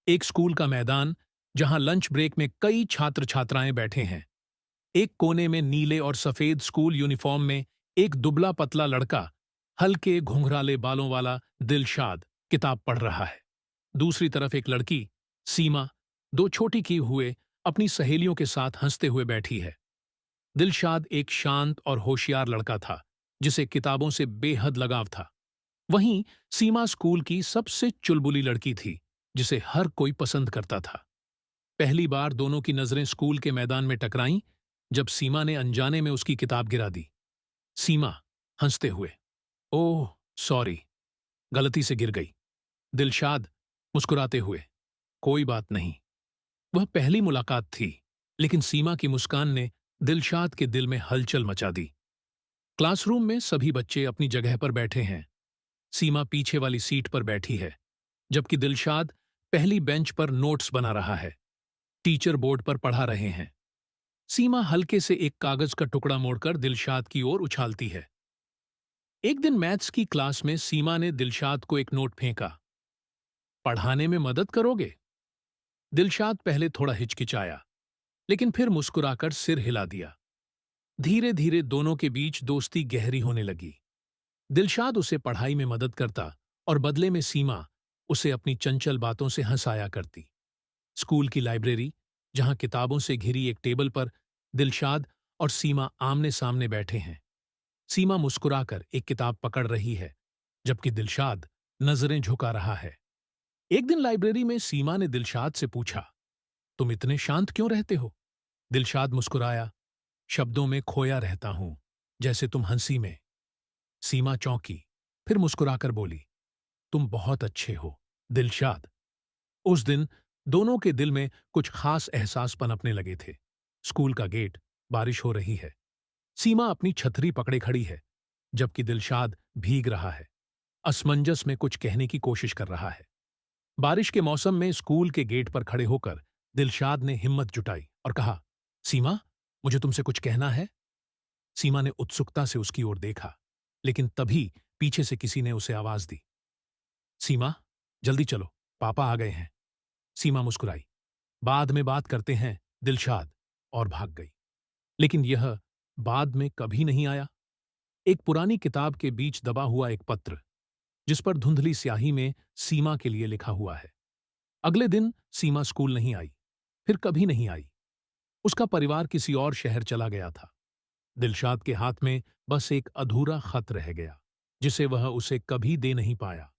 एक स्कूल का मैदान जहां लंच ब्रेक में कई छात्र छात्राएं बैठे हैं। एक कोने में नीले और सफेद स्कूल यूनिफॉर्म में एक दुबला पतला लड़का, हल्के घुंघराले बालों वाला दिलशाद, किताब पढ़ रहा है। दूसरी तरफ एक लड़की, सीमा, दो छोटी की हुए अपनी सहेलियों के साथ हंसते हुए बैठी है। दिलशाद एक शांत और होशियार लड़का था जिसे किताबों से बेहद लगाव था। वहीं सीमा स्कूल की सबसे चुलबुली लड़की थी जिसे हर कोई पसंद करता था। पहली बार दोनों की नजरें स्कूल के मैदान में टकराईं जब सीमा ने अनजाने में उसकी किताब गिरा दी। सीमा हंसते हुए, ओह सॉरी, गलती से गिर गई। दिलशाद मुस्कुराते हुए, कोई बात नहीं। वह पहली मुलाकात थी, लेकिन सीमा की मुस्कान ने दिलशाद के दिल में हलचल मचा दी। क्लासरूम में सभी बच्चे अपनी जगह पर बैठे हैं। सीमा पीछे वाली सीट पर बैठी है, जबकि दिलशाद पहली बेंच पर नोट्स बना रहा है। टीचर बोर्ड पर पढ़ा रहे हैं। सीमा हल्के से एक कागज का टुकड़ा मोड़कर दिलशाद की ओर उछालती है। एक दिन मैथ्स की क्लास में सीमा ने दिलशाद को एक नोट फेंका। पढ़ाने में मदद करोगे? दिलशाद पहले थोड़ा हिचकिचाया, लेकिन फिर मुस्कुराकर सिर हिला दिया। धीरे धीरे दोनों के बीच दोस्ती गहरी होने लगी। दिलशाद उसे पढ़ाई में मदद करता और बदले में सीमा उसे अपनी चंचल बातों से हंसाया करती। स्कूल की लाइब्रेरी, जहां किताबों से घिरी एक टेबल पर दिलशाद और सीमा आमने सामने बैठे हैं। सीमा मुस्कुराकर एक किताब पकड़ रही है, जबकि दिलशाद नजरें झुका रहा है। एक दिन लाइब्रेरी में सीमा ने दिलशाद से पूछा, तुम इतने शांत क्यों रहते हो? दिलशाद मुस्कुराया, शब्दों में खोया रहता हूं, जैसे तुम हंसी में। सीमा चौंकी, फिर मुस्कुराकर बोली, तुम बहुत अच्छे हो दिलशाद। उस दिन दोनों के दिल में कुछ खास एहसास पनपने लगे थे। स्कूल का गेट, बारिश हो रही है। सीमा अपनी छतरी पकड़े खड़ी है, जबकि दिलशाद भीग रहा है, असमंजस में कुछ कहने की कोशिश कर रहा है। बारिश के मौसम में स्कूल के गेट पर खड़े होकर दिलशाद ने हिम्मत जुटाई और कहा, सीमा, मुझे तुमसे कुछ कहना है। सीमा ने उत्सुकता से उसकी ओर देखा, लेकिन तभी पीछे से किसी ने उसे आवाज दी, सीमा, जल्दी चलो, पापा आ गए हैं। सीमा मुस्कुराई, बाद में बात करते हैं दिलशाद, और भाग गई। लेकिन यह बाद में कभी नहीं आया। एक पुरानी किताब के बीच दबा हुआ एक पत्र, जिस पर धुंधली स्याही में सीमा के लिए लिखा हुआ है। अगले दिन सीमा स्कूल नहीं आई, फिर कभी नहीं आई। उसका परिवार किसी और शहर चला गया था। दिलशाद के हाथ में बस एक अधूरा खत रह गया, जिसे वह उसे कभी दे नहीं पाया।